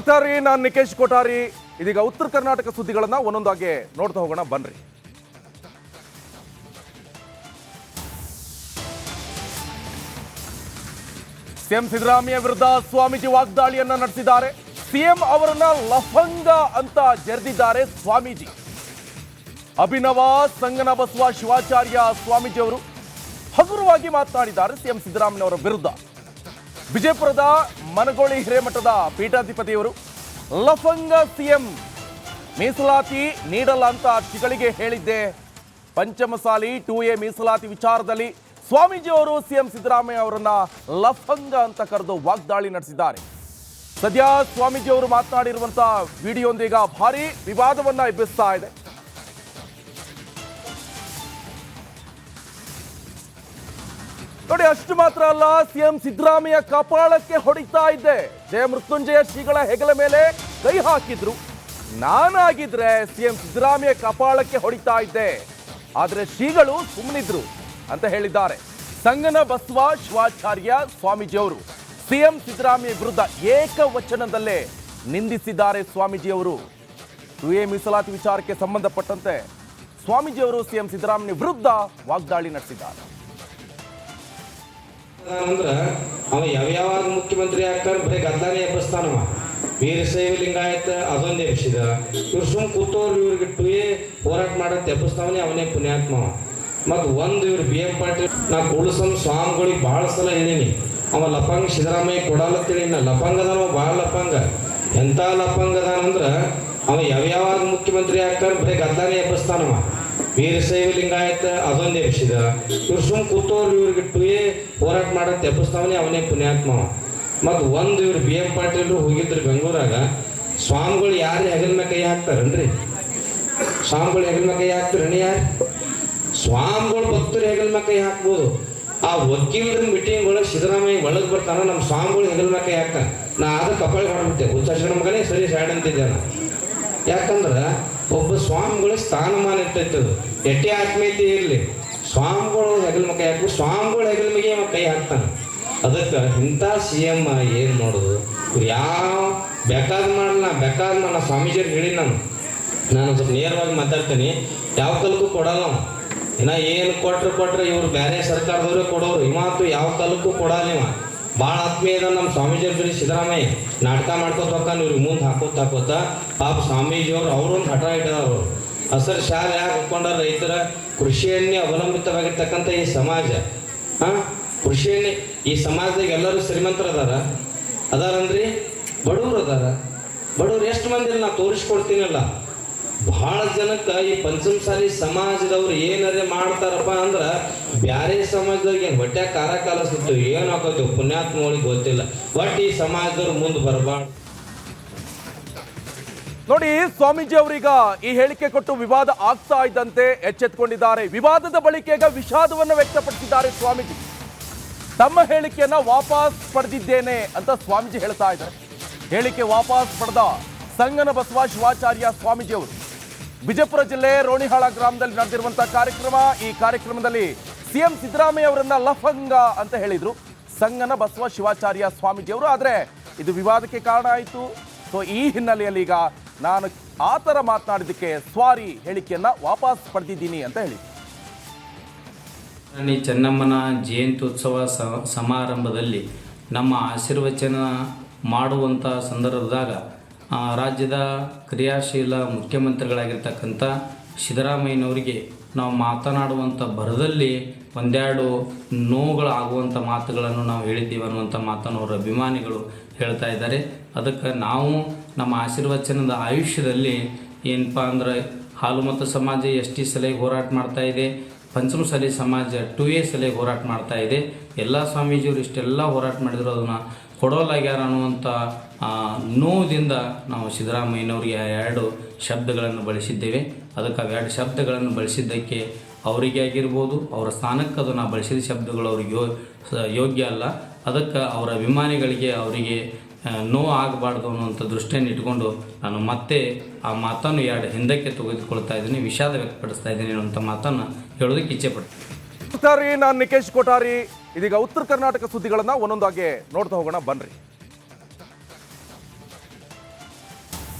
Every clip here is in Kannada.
ನಮಸ್ಕಾರ ರೀ, ನಾನು ನಿಕೇಶ್ ಕೊಠಾರಿ. ಇದೀಗ ಉತ್ತರ ಕರ್ನಾಟಕ ಸುದ್ದಿಗಳನ್ನ ಒಂದೊಂದಾಗಿ ನೋಡ್ತಾ ಹೋಗೋಣ ಬನ್ರಿ. ಸಿಎಂ ಸಿದ್ದರಾಮಯ್ಯ ವಿರುದ್ಧ ಸ್ವಾಮೀಜಿ ವಾಗ್ದಾಳಿಯನ್ನ ನಡೆಸಿದ್ದಾರೆ. ಸಿಎಂ ಅವರನ್ನ ಲಫಂಗ ಅಂತ ಜರೆದಿದ್ದಾರೆ ಸ್ವಾಮೀಜಿ. ಅಭಿನವ ಸಂಗನ ಬಸವ ಶಿವಾಚಾರ್ಯ ಸ್ವಾಮೀಜಿ ಅವರು ಹಗುರವಾಗಿ ಮಾತನಾಡಿದ್ದಾರೆ ಸಿಎಂ ಸಿದ್ದರಾಮಯ್ಯ ಅವರ ವಿರುದ್ಧ. ವಿಜಯಪುರದ ಮನಗೋಳಿ ಹಿರೇಮಠದ ಪೀಠಾಧಿಪತಿಯವರು ಲಫಂಗ ಸಿಎಂ, ಮೀಸಲಾತಿ ನೀಡಲ್ಲ ಅಂತ ಚಿಗಳಿಗೆ ಹೇಳಿದ್ದೆ. ಪಂಚಮಸಾಲಿ 2A ಮೀಸಲಾತಿ ವಿಚಾರದಲ್ಲಿ ಸ್ವಾಮೀಜಿ ಅವರು ಸಿಎಂ ಸಿದ್ದರಾಮಯ್ಯ ಅವರನ್ನ ಲಫಂಗ ಅಂತ ಕರೆದು ವಾಗ್ದಾಳಿ ನಡೆಸಿದ್ದಾರೆ. ಸದ್ಯ ಸ್ವಾಮೀಜಿ ಅವರು ಮಾತನಾಡಿರುವಂತಹ ವಿಡಿಯೋಂದೀಗ ಭಾರಿ ವಿವಾದವನ್ನ ಎಬ್ಬಿಸ್ತಾ ಇದೆ. ನೋಡಿ, ಅಷ್ಟು ಮಾತ್ರ ಅಲ್ಲ, ಸಿಎಂ ಸಿದ್ದರಾಮಯ್ಯ ಕಪಾಳಕ್ಕೆ ಹೊಡಿತಾ ಇದ್ದೆ. ಜಯ ಮೃತ್ಯುಂಜಯ ಶ್ರೀಗಳ ಹೆಗಲ ಮೇಲೆ ಕೈ ಹಾಕಿದ್ರು. ನಾನಾಗಿದ್ರೆ ಸಿಎಂ ಸಿದ್ದರಾಮಯ್ಯ ಕಪಾಳಕ್ಕೆ ಹೊಡಿತಾ ಇದ್ದೆ, ಆದ್ರೆ ಶ್ರೀಗಳು ಸುಮ್ಮನಿದ್ರು ಅಂತ ಹೇಳಿದ್ದಾರೆ. ಸಂಗನ ಬಸವ ಶಿವಾಚಾರ್ಯ ಸ್ವಾಮೀಜಿ ಅವರು ಸಿಎಂ ಸಿದ್ದರಾಮಯ್ಯ ವಿರುದ್ಧ ಏಕವಚನದಲ್ಲೇ ನಿಂದಿಸಿದ್ದಾರೆ. ಸ್ವಾಮೀಜಿಯವರು 2A ಮೀಸಲಾತಿ ವಿಚಾರಕ್ಕೆ ಸಂಬಂಧಪಟ್ಟಂತೆ ಸ್ವಾಮೀಜಿಯವರು ಸಿಎಂ ಸಿದ್ದರಾಮಯ್ಯ ವಿರುದ್ಧ ವಾಗ್ದಾಳಿ ನಡೆಸಿದ್ದಾರೆ. ಅಂದ್ರ ಅವ ಯಾವ್ಯಾವಾಗ ಮುಖ್ಯಮಂತ್ರಿ ಆಗ್ತಾರೆ ಬರೀ ಗದ್ದಾನೆ ಎಬ್ಬಿಸ್ತಾನವ. ವೀರಶೈವ ಲಿಂಗಾಯತ ಅದೊಂದು ಎಬ್ಬಿಸಿದ. ಇವ್ರು ಸುಮ್ ಕೂತವ್ರು ಇವ್ರಿಗೆ 2A ಹೋರಾಟ ಮಾಡತ್ ಎಬ್ಬಿಸ್ತಾವನೆ ಅವನೇ ಪುಣ್ಯಾತ್ಮವ. ಮತ್ತು ಒಂದು ಇವ್ರು BM ಪಾಟೀಲ್, ನಾ ಕುಳಸಂ ಸ್ವಾಮಿಗಳಿಗೆ ಭಾಳ ಸಲ ಹೇಳಿನಿ, ಅವ ಲಫಂಗ ಸಿದ್ದರಾಮಯ್ಯ ಕೊಡಲತ್ತೇಳಿ. ನಾ ಲಫಂಗದಾನ, ಭಾಳ ಲಫಂಗ. ಎಂಥ ಲಫಂಗದಾನಂದ್ರ ಅವ ಯಾವ್ಯಾವಾಗ ಮುಖ್ಯಮಂತ್ರಿ ಆಗ್ತಾರೆ ಬರೀ ಗದ್ದಾನೆ ಎಬ್ಬಿಸ್ತಾನವ. ವೀರಶೈವ ಲಿಂಗಾಯತ ಅದೊಂದು ಎಬ್ಬಿಸಿದ. ಇವ್ರು ಸುಮ್ ಕೂತವ್ರು ಇವ್ರಿಗೆ 2A ಹೋರಾಟ ಮಾಡತ್ ಎಬ್ಬಿಸ್ತಾವನೆ ಅವನೇ ಪುಣ್ಯಾತ್ಮವ. ಮತ್ತು ಒಂದು ಇವ್ರು BM ಪಾಟೀಲ್ ಹೋಗಿದ್ರು ಬೆಂಗಳೂರಾಗ. ಸ್ವಾಮಿಗಳು ಯಾರು ಹೆಗಲ ಮೇಲೆ ಕೈ ಹಾಕ್ತಾರನ್ರಿ? ಸ್ವಾಮಿಗಳು ಹೆಗಲ ಮೇಲೆ ಕೈ ಹಾಕ್ತಾರಣ್ಣ? ಯಾರು ಸ್ವಾಮಿಗಳು ಭಕ್ತರು ಹೆಗಲ ಮೇಲೆ ಕೈ ಹಾಕ್ಬೋದು. ಆ ವಕೀಲರ ಮೀಟಿಂಗ್ ಒಳಗೆ ಸಿದ್ದರಾಮಯ್ಯ ಒಳಗೆ ಬರ್ತಾನ, ನಮ್ಮ ಸ್ವಾಮಿಗಳು ಹೆಗಲ ಮೇಲೆ ಕೈ ಹಾಕ್ತಾನೆ. ನಾ ಆದ ಕಪಾಳಿ ಹೊಡ್ಬಿಟ್ಟೆ, ಹುಚ್ಚಾಶನ ಮಗನೇ ಸರಿ ಸೈಡ್ ಅಂತಿದ್ದೆ ನಾನು. ಯಾಕಂದ್ರೆ ಒಬ್ಬ ಸ್ವಾಮಿಗಳಿಗೆ ಸ್ಥಾನಮಾನ ಇರ್ತೈತದು. ಎಟ್ಟೆ ಆತ್ಮೀಯತೆ ಇರಲಿ, ಸ್ವಾಮಿಗಳು ಹೆಗಲ ಮೇಲೆ ಕೈ ಹಾಕ್ಬೇಕು, ಸ್ವಾಮಿಗಳು ಹೆಗಲ ಮೇಲೆ ಕೈ ಹಾಕ್ತಾನೆ. ಅದಕ್ಕೆ ಇಂಥ CM ಏನು ಮಾಡೋದು? ಯಾವ ಬೇಕಾದ ಮಾಡಲ್ಲ, ಬೇಕಾದ ನನ್ನ ಸ್ವಾಮೀಜಿಯವ್ರಿಗೆ ಹೇಳಿ ನಾನು ಸ್ವಲ್ಪ ನೇರವಾಗಿ ಮಾತಾಡ್ತೀನಿ. ಯಾವ ಕಾಲಕ್ಕೂ ಕೊಡಲ್ಲ ನಾವು. ಇನ್ನು ಏನು ಕೊಟ್ರೆ ಇವ್ರು ಬೇರೆ ಸರ್ಕಾರದವ್ರೆ ಕೊಡೋರು. ಇವತ್ತು ಯಾವ ಕಾಲಕ್ಕೂ ಕೊಡಲ್ಲ. ಇವ ಭಾಳ ಆತ್ಮೀಯ ಅದ ನಮ್ಮ ಸ್ವಾಮೀಜಿಯವ್ರ ಜೊತೆ ಸಿದ್ದರಾಮಯ್ಯ. ನಾಟಕ ಮಾಡ್ಕೋತ ಹೋಗ್ತಾನೆ ಇವ್ರಿಗೆ ಮುಂದೆ ಹಾಕೋತ ಪಾಪ ಸ್ವಾಮೀಜಿಯವರು ಅವರೊಂದು ಹಠ ಇಟ್ಟದವರು. ಹಸರು ಶಾಲೆ ಯಾಕೆ ಹಾಕೊಂಡ ರೈತರ ಕೃಷಿಯನ್ನೇ ಅವಲಂಬಿತವಾಗಿರ್ತಕ್ಕಂಥ ಈ ಸಮಾಜ, ಕೃಷಿಯನ್ನೇ ಈ ಸಮಾಜದಾಗ ಎಲ್ಲರೂ ಶ್ರೀಮಂತರು ಅದಾರನ್ರಿ, ಬಡವರು ಬಡವ್ರು ಎಷ್ಟು ಮಂದಿ ನಾ ತೋರಿಸ್ಕೊಡ್ತೀನಲ್ಲ. ಭಾಳ ಜನಕ್ಕೆ ಈ ಪಂಚಮಸಾಲಿ ಸಮಾಜದವ್ರು ಏನಾರೇ ಮಾಡ್ತಾರಪ್ಪ ಅಂದ್ರೆ ಬ್ಯಾರೆ ಸಮಾಜದವ್ರಿಗೆ ಏನು ಹೊಟ್ಟೆ ಕಾರ ಕಾಲಿಸ್ತು ಏನು ಹಾಕೋತೀವಿ ಪುಣ್ಯಾತ್ಮಗಳಿಗೆ ಗೊತ್ತಿಲ್ಲ. ಒಟ್ಟು ಈ ಸಮಾಜದವ್ರು ಮುಂದೆ ಬರಬಾರ್ದು. ನೋಡಿ, ಸ್ವಾಮೀಜಿ ಅವರೀಗ ಈ ಹೇಳಿಕೆ ಕೊಟ್ಟು ವಿವಾದ ಆಗ್ತಾ ಇದ್ದಂತೆ ಎಚ್ಚೆತ್ತುಕೊಂಡಿದ್ದಾರೆ. ವಿವಾದದ ಬಳಿಕ ಈಗ ವಿಷಾದವನ್ನು ವ್ಯಕ್ತಪಡಿಸಿದ್ದಾರೆ ಸ್ವಾಮೀಜಿ. ತಮ್ಮ ಹೇಳಿಕೆಯನ್ನ ವಾಪಸ್ ಪಡೆದಿದ್ದೇನೆ ಅಂತ ಸ್ವಾಮೀಜಿ ಹೇಳ್ತಾ ಇದ್ದಾರೆ. ಹೇಳಿಕೆ ವಾಪಸ್ ಪಡೆದ ಸಂಗನ ಬಸವ ಶಿವಾಚಾರ್ಯ ಸ್ವಾಮೀಜಿ ಅವರು ವಿಜಯಪುರ ಜಿಲ್ಲೆ ರೋಣಿಹಾಳ ಗ್ರಾಮದಲ್ಲಿ ನಡೆದಿರುವಂತಹ ಕಾರ್ಯಕ್ರಮ. ಈ ಕಾರ್ಯಕ್ರಮದಲ್ಲಿ ಸಿಎಂ ಸಿದ್ದರಾಮಯ್ಯ ಅವರನ್ನ ಲಫಂಗ ಅಂತ ಹೇಳಿದ್ರು ಸಂಗನ ಬಸವ ಶಿವಾಚಾರ್ಯ ಸ್ವಾಮೀಜಿ ಅವರು. ಆದರೆ ಇದು ವಿವಾದಕ್ಕೆ ಕಾರಣ ಆಯಿತು. ಸೊ ಈ ಹಿನ್ನೆಲೆಯಲ್ಲಿ ಈಗ ನಾನು ಆ ಥರ ಮಾತನಾಡಿದ್ದಕ್ಕೆ ಸ್ವಾರಿ, ಹೇಳಿಕೆಯನ್ನ ವಾಪಸ್ ಪಡೆದಿದ್ದೀನಿ ಅಂತ ಹೇಳಿ. ರಾಣಿ ಚೆನ್ನಮ್ಮನ ಜಯಂತ್ಯುತ್ಸವ ಸಮಾರಂಭದಲ್ಲಿ ನಮ್ಮ ಆಶೀರ್ವಚನ ಮಾಡುವಂಥ ಸಂದರ್ಭದಾಗ ರಾಜ್ಯದ ಕ್ರಿಯಾಶೀಲ ಮುಖ್ಯಮಂತ್ರಿಗಳಾಗಿರ್ತಕ್ಕಂಥ ಸಿದ್ದರಾಮಯ್ಯನವರಿಗೆ ನಾವು ಮಾತನಾಡುವಂಥ ಭರದಲ್ಲಿ ಒಂದೆರಡು ನೋವುಗಳಾಗುವಂಥ ಮಾತುಗಳನ್ನು ನಾವು ಹೇಳಿದ್ದೀವಿ ಅನ್ನುವಂಥ ಮಾತನ್ನು ಅವರ ಅಭಿಮಾನಿಗಳು ಹೇಳ್ತಾ ಇದ್ದಾರೆ. ಅದಕ್ಕೆ ನಾವು ನಮ್ಮ ಆಶೀರ್ವಚನದ ಆಯುಷ್ಯದಲ್ಲಿ ಏನಪ್ಪ ಅಂದ್ರೆ ಹಾಲುಮತ ಸಮಾಜ ST ಸಲಹೆ ಹೋರಾಟ ಮಾಡ್ತಾ ಇದೆ, ಪಂಚಮಸಾಲಿ ಸಮಾಜ 2A ಸಲಹೆ ಹೋರಾಟ ಮಾಡ್ತಾ ಇದೆ. ಎಲ್ಲ ಸ್ವಾಮೀಜಿಯವರು ಇಷ್ಟೆಲ್ಲ ಹೋರಾಟ ಮಾಡಿದ್ರು, ಅದನ್ನು ಕೊಡೋಲಾಗ್ಯಾರ ಅನ್ನುವಂಥ ನೋವುದಿಂದ ನಾವು ಸಿದ್ದರಾಮಯ್ಯನವರಿಗೆ 2 ಶಬ್ದಗಳನ್ನು ಬಳಸಿದ್ದೇವೆ. ಅದಕ್ಕೆ 2 ಶಬ್ದಗಳನ್ನು ಬಳಸಿದ್ದಕ್ಕೆ ಅವರಿಗೆ ಆಗಿರ್ಬೋದು, ಅವರ ಸ್ಥಾನಕ್ಕೆ ಅದು ನಾವು ಬಳಸಿದ ಶಬ್ದಗಳು ಅವ್ರಿಗೆ ಯೋಗ್ಯ ಅಲ್ಲ. ಅದಕ್ಕೆ ಅವರ ಅಭಿಮಾನಿಗಳಿಗೆ ಅವರಿಗೆ ನೋವು ಆಗಬಾರ್ದು ಅನ್ನುವಂಥ ದೃಷ್ಟಿಯನ್ನು ಇಟ್ಕೊಂಡು ನಾನು ಮತ್ತೆ ಆ ಮಾತನ್ನು 2 ಹಿಂದಕ್ಕೆ ತೆಗೆದುಕೊಳ್ತಾ ಇದ್ದೀನಿ, ವಿಷಾದ ವ್ಯಕ್ತಪಡಿಸ್ತಾ ಇದ್ದೀನಿ ಅನ್ನುವಂಥ ಮಾತನ್ನು ಹೇಳೋದಕ್ಕೆ ಇಚ್ಛೆ ಪಡ್ತೀನಿ. ನಾನು ನಿಕೇಶ್ ಕೊಠಾರಿ. ಇದೀಗ ಉತ್ತರ ಕರ್ನಾಟಕ ಸುದ್ದಿಗಳನ್ನ ಒಂದೊಂದಾಗಿ ನೋಡ್ತಾ ಹೋಗೋಣ ಬನ್ರಿ.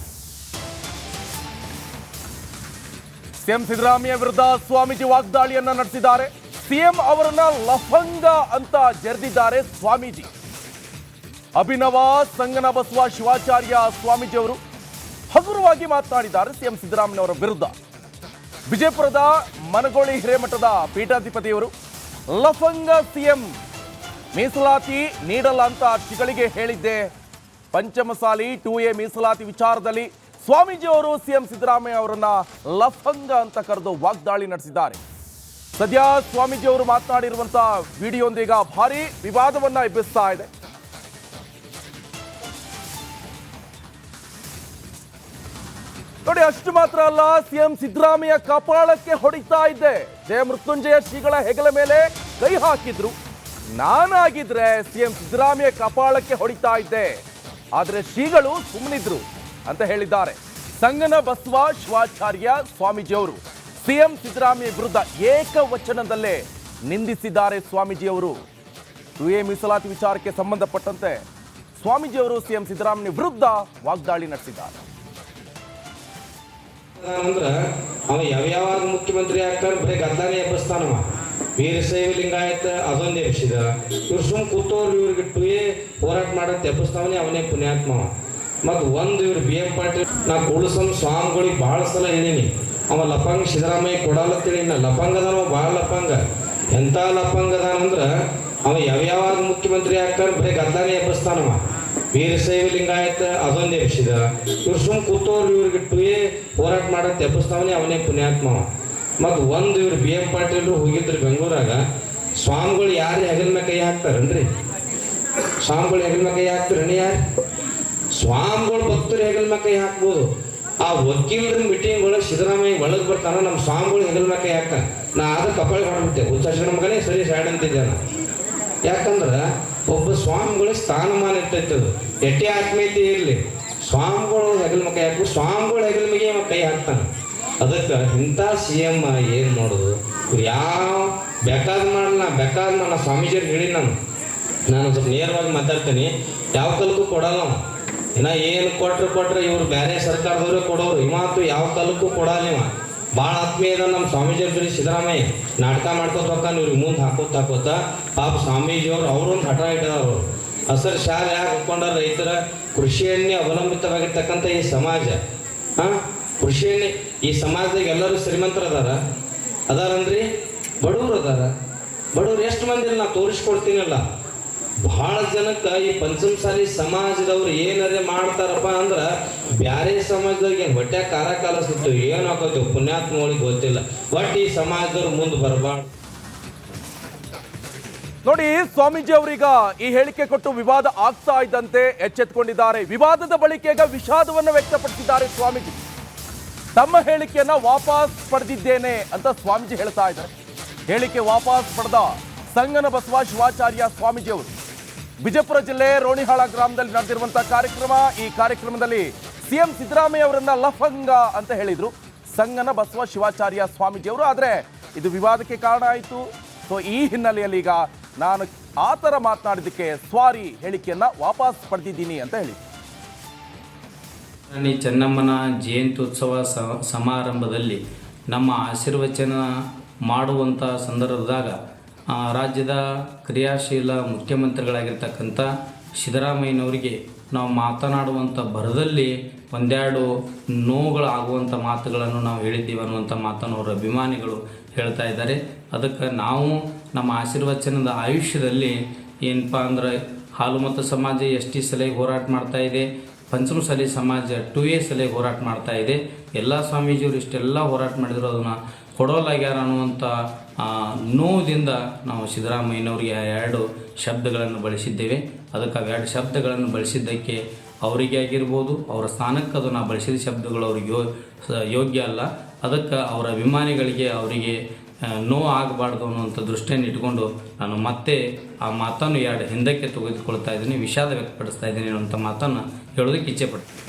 ಸಿಎಂ ಸಿದ್ದರಾಮಯ್ಯ ವಿರುದ್ಧ ಸ್ವಾಮೀಜಿ ವಾಗ್ದಾಳಿಯನ್ನ ನಡೆಸಿದ್ದಾರೆ. ಸಿಎಂ ಅವರನ್ನ ಲಫಂಗ ಅಂತ ಜರೆದಿದ್ದಾರೆ ಸ್ವಾಮೀಜಿ. ಅಭಿನವ ಸಂಗನ ಬಸವ ಶಿವಾಚಾರ್ಯ ಸ್ವಾಮೀಜಿ ಅವರು ಹಗುರವಾಗಿ ಮಾತನಾಡಿದ್ದಾರೆ ಸಿಎಂ ಸಿದ್ದರಾಮಯ್ಯ ಅವರ ವಿರುದ್ಧ. ವಿಜಯಪುರದ ಮನಗೋಳಿ ಹಿರೇಮಠದ ಪೀಠಾಧಿಪತಿಯವರು ಲಫಂಗ ಸಿಎಂ, ಮೀಸಲಾತಿ ನೀಡಲ್ಲ ಅಂತ ಚಿಗಳಿಗೆ ಹೇಳಿದ್ದೆ. ಪಂಚಮಸಾಲಿ 2A ಮೀಸಲಾತಿ ವಿಚಾರದಲ್ಲಿ ಸ್ವಾಮೀಜಿ ಅವರು ಸಿಎಂ ಸಿದ್ದರಾಮಯ್ಯ ಅವರನ್ನ ಲಫಂಗ ಅಂತ ಕರೆದು ವಾಗ್ದಾಳಿ ನಡೆಸಿದ್ದಾರೆ. ಸದ್ಯ ಸ್ವಾಮೀಜಿ ಅವರು ಮಾತನಾಡಿರುವಂತಹ ವಿಡಿಯೋಂದೀಗ ಭಾರಿ ವಿವಾದವನ್ನ ಎಬ್ಬಿಸ್ತಾ ಇದೆ. ನೋಡಿ, ಅಷ್ಟು ಮಾತ್ರ ಅಲ್ಲ, ಸಿಎಂ ಸಿದ್ದರಾಮಯ್ಯ ಕಪಾಳಕ್ಕೆ ಹೊಡಿತಾ ಇದ್ದೆ. ಜಯ ಮೃತ್ಯುಂಜಯ ಶ್ರೀಗಳ ಹೆಗಲ ಮೇಲೆ ಕೈ ಹಾಕಿದ್ರು. ನಾನಾಗಿದ್ರೆ ಸಿಎಂ ಸಿದ್ದರಾಮಯ್ಯ ಕಪಾಳಕ್ಕೆ ಹೊಡಿತಾ ಇದ್ದೆ, ಆದ್ರೆ ಶ್ರೀಗಳು ಸುಮ್ಮನಿದ್ರು ಅಂತ ಹೇಳಿದ್ದಾರೆ. ಸಂಗನ ಬಸವ ಶಿವಾಚಾರ್ಯ ಸ್ವಾಮೀಜಿ ಅವರು ಸಿಎಂ ಸಿದ್ದರಾಮಯ್ಯ ವಿರುದ್ಧ ಏಕವಚನದಲ್ಲೇ ನಿಂದಿಸಿದ್ದಾರೆ. ಸ್ವಾಮೀಜಿ ಅವರು 2A ಮೀಸಲಾತಿ ವಿಚಾರಕ್ಕೆ ಸಂಬಂಧಪಟ್ಟಂತೆ ಸ್ವಾಮೀಜಿ ಅವರು ಸಿಎಂ ಸಿದ್ದರಾಮಯ್ಯ ವಿರುದ್ಧ ವಾಗ್ದಾಳಿ ನಡೆಸಿದ್ದಾರೆ. ಅಂದ್ರ ಅವ ಯಾವ್ಯಾವಾಗ ಮುಖ್ಯಮಂತ್ರಿ ಆಗ್ತಾರ ಬರೀ ಗದ್ದಾನೆ ಎಬ್ಬಿಸ್ತಾನವ. ವೀರಶೈವ ಲಿಂಗಾಯತ ಅದೊಂದು ಎಬ್ಬಿಸಿದ. ಇವ್ರು ಸುಮ್ ಕೂತವ್ರು ಇವ್ರಿಗೆ 2A ಹೋರಾಟ ಮಾಡತ್ ಎಬ್ಬಿಸ್ತಾವನೆ ಅವನೇ ಪುಣ್ಯಾತ್ಮವ. ಮತ್ತು ಒಂದು ಇವ್ರು BM ಪಾಟೀಲ್, ನಾ ಕೂಡಸಂ ಸ್ವಾಮಿಗಳಿಗೆ ಭಾಳ ಸಲ ಹೇಳಿನಿ, ಅವ ಲಪಂಗ ಸಿದ್ದರಾಮಯ್ಯ ಕೊಡಾಲತ್ತೇಳಿ. ನಾ ಲಪಂಗದಾನವ, ಭಾಳ ಲಪಂಗ. ಎಂಥ ಲಪಂಗದಾನಂದ್ರ ಅವ ಯಾವ್ಯಾವಾಗ ಮುಖ್ಯಮಂತ್ರಿ ಆಗ್ತಾರ ಬರೀ ಗದ್ದಾನೆ ಎಬ್ಬಿಸ್ತಾನವ. ವೀರಶೈವ ಲಿಂಗಾಯತ ಅದೊಂದು ಎಬ್ಬಿಸಿದ. ಇವ್ರು ಸುಮ್ ಕೂತವ್ರು ಇವ್ರಿಗೆ 2A ಹೋರಾಟ ಮಾಡತ್ ಎಬ್ಬಿಸ್ತಾವನೆ ಅವನೇ ಪುಣ್ಯಾತ್ಮವ. ಮತ್ತು ಒಂದು ಇವ್ರು BM ಪಾಟೀಲ್ ಹೋಗಿದ್ರು ಬೆಂಗಳೂರಾಗ. ಸ್ವಾಮಿಗಳು ಯಾರು ಹೆಗಲ ಮೇಲೆ ಕೈ ಹಾಕ್ತಾರನ್ರಿ? ಸ್ವಾಮಿಗಳು ಹೆಗಲ ಮೇಲೆ ಕೈ ಹಾಕ್ತಾರನಿ? ಯಾರು ಸ್ವಾಮಿಗಳು ಭಕ್ತರು ಹೆಗಲ ಮೇಲೆ ಕೈ ಹಾಕ್ಬೋದು. ಆ ವಕೀಲರ ಮೀಟಿಂಗ್ ಒಳಗೆ ಸಿದ್ದರಾಮಯ್ಯ ಒಳಗೆ ಬರ್ತಾನ, ನಮ್ಮ ಸ್ವಾಮಿಗಳು ಹೆಗಲ ಮೇಲೆ ಕೈ ಹಾಕ್ತಾನೆ. ನಾ ಆದ ಕಪಾಳಿ ಹೊಡ್ಬಿಟ್ಟೆ, ಹುಚ್ಚಾಶ್ರಮ ಮಗನೇ ಸರಿ ಸ್ಯಾಡ್ ಅಂತಿದ್ದೆ ನಾನು. ಯಾಕಂದ್ರೆ ಒಬ್ಬ ಸ್ವಾಮಿಗಳಿಗೆ ಸ್ಥಾನಮಾನ ಇರ್ತೈತದು. ಎಟ್ಟೆ ಆತ್ಮೀಯತೆ ಇರಲಿ, ಸ್ವಾಮಿಗಳು ಹೆಗಲ ಮೇಲೆ ಕೈ ಹಾಕ್ಬಿಟ್ಟು ಸ್ವಾಮಿಗಳು ಹೆಗಲ ಮೇಲೆ ಕೈ ಹಾಕ್ತಾನೆ. ಅದಕ್ಕೆ ಇಂಥ CM ಏನು ಮಾಡೋದು? ಯಾವ ಬೇಕಾದ ಮಾಡಲ್ಲ ಸ್ವಾಮೀಜಿಯವ್ರಿಗೆ ಹೇಳಿ ನಾನು ಸ್ವಲ್ಪ ನೇರವಾಗಿ ಮಾತಾಡ್ತೀನಿ. ಯಾವ ಕಾಲಕ್ಕೂ ಕೊಡಲ್ಲ ನಾವು. ಇನ್ನು ಏನು ಕೊಟ್ರೆ ಇವ್ರು ಬೇರೆ ಸರ್ಕಾರದವ್ರೆ ಕೊಡೋರು. ಇವತ್ತು ಯಾವ ಕಾಲಕ್ಕೂ ಕೊಡಲ್ಲ. ಇವ ಭಾಳ ಆತ್ಮೀಯ ಇದ ನಮ್ಮ ಸ್ವಾಮೀಜಿಯವ್ರ ಜೊತೆ ಸಿದ್ದರಾಮಯ್ಯ. ನಾಟಕ ಮಾಡ್ಕೋತ ಹೋಗ್ತಾನೆ ಇವ್ರಿಗೆ ಮುಂದೆ ಹಾಕೋತ ಪಾಪ ಸ್ವಾಮೀಜಿಯವ್ರು ಅವ್ರೊಂದು ಹಠ ಇಟ್ಟದವ್ರು. ಹಸರು ಶಾಲೆ ಯಾಕೆ ಹಾಕೊಂಡಾರ? ರೈತರ ಕೃಷಿಯನ್ನೇ ಅವಲಂಬಿತವಾಗಿರ್ತಕ್ಕಂಥ ಈ ಸಮಾಜ, ಕೃಷಿಯನ್ನೇ ಈ ಸಮಾಜದಾಗ ಎಲ್ಲರೂ ಶ್ರೀಮಂತರು ಅದಾರನ್ರಿ, ಬಡವರು ಅದಾರ. ಬಡವ್ರು ಎಷ್ಟು ಮಂದಿ ನಾ ತೋರಿಸ್ಕೊಡ್ತೀನಲ್ಲ. ಭಾಳ ಜನಕ್ಕೆ ಈ ಪಂಚಮಸಾಲಿ ಸಮಾಜದವ್ರು ಏನಾರೇ ಮಾಡ್ತಾರಪ್ಪ ಅಂದ್ರೆ ಬ್ಯಾರೆ ಸಮಾಜದವ್ರಿಗೆ ಹೊಟ್ಟೆ ಖಾರ ಕಾಲಿಸ್ತು ಏನು ಹಾಕೋತೀವಿ ಪುಣ್ಯಾತ್ಮಗಳಿಗೆ ಗೊತ್ತಿಲ್ಲ. ಒಟ್ಟು ಈ ಸಮಾಜದವ್ರು ಮುಂದೆ ಬರಬಾರ್ದು. ನೋಡಿ, ಸ್ವಾಮೀಜಿ ಅವರೀಗ ಈ ಹೇಳಿಕೆ ಕೊಟ್ಟು ವಿವಾದ ಆಗ್ತಾ ಇದ್ದಂತೆ ಎಚ್ಚೆತ್ತುಕೊಂಡಿದ್ದಾರೆ. ವಿವಾದದ ಬಳಿಕ ಈಗ ವಿಷಾದವನ್ನು ವ್ಯಕ್ತಪಡಿಸಿದ್ದಾರೆ ಸ್ವಾಮೀಜಿ. ತಮ್ಮ ಹೇಳಿಕೆಯನ್ನ ವಾಪಸ್ ಪಡೆದಿದ್ದೇನೆ ಅಂತ ಸ್ವಾಮೀಜಿ ಹೇಳ್ತಾ ಇದ್ದಾರೆ. ಹೇಳಿಕೆ ವಾಪಸ್ ಪಡೆದ ಸಂಗನ ಬಸವ ಶಿವಾಚಾರ್ಯ ಸ್ವಾಮೀಜಿ ಅವರು ವಿಜಯಪುರ ಜಿಲ್ಲೆ ರೋಣಿಹಾಳ ಗ್ರಾಮದಲ್ಲಿ ನಡೆದಿರುವಂತಹ ಕಾರ್ಯಕ್ರಮ. ಈ ಕಾರ್ಯಕ್ರಮದಲ್ಲಿ ಸಿಎಂ ಸಿದ್ದರಾಮಯ್ಯ ಅವರನ್ನ ಲಫಂಗ ಅಂತ ಹೇಳಿದ್ರು ಸಂಗನ ಬಸವ ಶಿವಾಚಾರ್ಯ ಸ್ವಾಮೀಜಿ ಅವರು. ಆದರೆ ಇದು ವಿವಾದಕ್ಕೆ ಕಾರಣ ಆಯಿತು. ಸೊ ಈ ಹಿನ್ನೆಲೆಯಲ್ಲಿ ಈಗ ನಾನು ಆ ಥರ ಮಾತನಾಡಿದ್ದಕ್ಕೆ ಸ್ವಾರಿ, ಹೇಳಿಕೆಯನ್ನ ವಾಪಸ್ ಪಡೆದಿದ್ದೀನಿ ಅಂತ ಹೇಳಿ. ರಾಣಿ ಚೆನ್ನಮ್ಮನ ಜಯಂತ್ಯುತ್ಸವ ಸಮಾರಂಭದಲ್ಲಿ ನಮ್ಮ ಆಶೀರ್ವಚನ ಮಾಡುವಂಥ ಸಂದರ್ಭದಾಗ ರಾಜ್ಯದ ಕ್ರಿಯಾಶೀಲ ಮುಖ್ಯಮಂತ್ರಿಗಳಾಗಿರ್ತಕ್ಕಂಥ ಸಿದ್ದರಾಮಯ್ಯನವರಿಗೆ ನಾವು ಮಾತನಾಡುವಂಥ ಭರದಲ್ಲಿ ಒಂದೆರಡು ನೋವುಗಳಾಗುವಂಥ ಮಾತುಗಳನ್ನು ನಾವು ಹೇಳಿದ್ದೀವಿ ಅನ್ನುವಂಥ ಮಾತನ್ನು ಅವರ ಅಭಿಮಾನಿಗಳು ಹೇಳ್ತಾ ಇದ್ದಾರೆ. ಅದಕ್ಕೆ ನಾವು ನಮ್ಮ ಆಶೀರ್ವಚನದ ಆಯುಷ್ಯದಲ್ಲಿ ಏನಪ್ಪ ಅಂದ್ರೆ ಹಾಲು ಮತ್ತು ಸಮಾಜ ST ಸಲಹೆ ಹೋರಾಟ ಮಾಡ್ತಾ ಇದೆ, ಪಂಚಮಸಾಲಿ ಸಮಾಜ 2A ಸಲಹೆ ಹೋರಾಟ ಮಾಡ್ತಾ ಇದೆ. ಎಲ್ಲ ಸ್ವಾಮೀಜಿಯವರು ಇಷ್ಟೆಲ್ಲ ಹೋರಾಟ ಮಾಡಿದ್ರು ಅದನ್ನು ಕೊಡೋಲಾಗ್ಯಾರ ಅನ್ನುವಂಥ ನೋವುದಿಂದ ನಾವು ಸಿದ್ದರಾಮಯ್ಯನವರಿಗೆ ಎರಡು ಶಬ್ದಗಳನ್ನು ಬಳಸಿದ್ದೇವೆ. ಅದಕ್ಕೆ ಅವೆರಡು ಶಬ್ದಗಳನ್ನು ಬಳಸಿದ್ದಕ್ಕೆ ಅವರಿಗೆ ಆಗಿರ್ಬೋದು, ಅವರ ಸ್ಥಾನಕ್ಕೆ ಅದು ನಾವು ಬಳಸಿದ ಶಬ್ದಗಳು ಅವ್ರಿಗೆ ಯೋಗ್ಯ ಅಲ್ಲ. ಅದಕ್ಕೆ ಅವರ ಅಭಿಮಾನಿಗಳಿಗೆ ಅವರಿಗೆ ನೋವು ಆಗಬಾರ್ದು ಅನ್ನುವಂಥ ದೃಷ್ಟಿಯನ್ನು ಇಟ್ಕೊಂಡು ನಾನು ಮತ್ತೆ ಆ ಮಾತನ್ನು ಎರಡು ಹಿಂದಕ್ಕೆ ತೆಗೆದುಕೊಳ್ತಾ ಇದ್ದೀನಿ, ವಿಷಾದ ವ್ಯಕ್ತಪಡಿಸ್ತಾ ಇದ್ದೀನಿ ಅನ್ನುವಂಥ ಮಾತನ್ನು ಹೇಳೋದಕ್ಕೆ ಇಚ್ಛೆಪಡ್ತೀನಿ.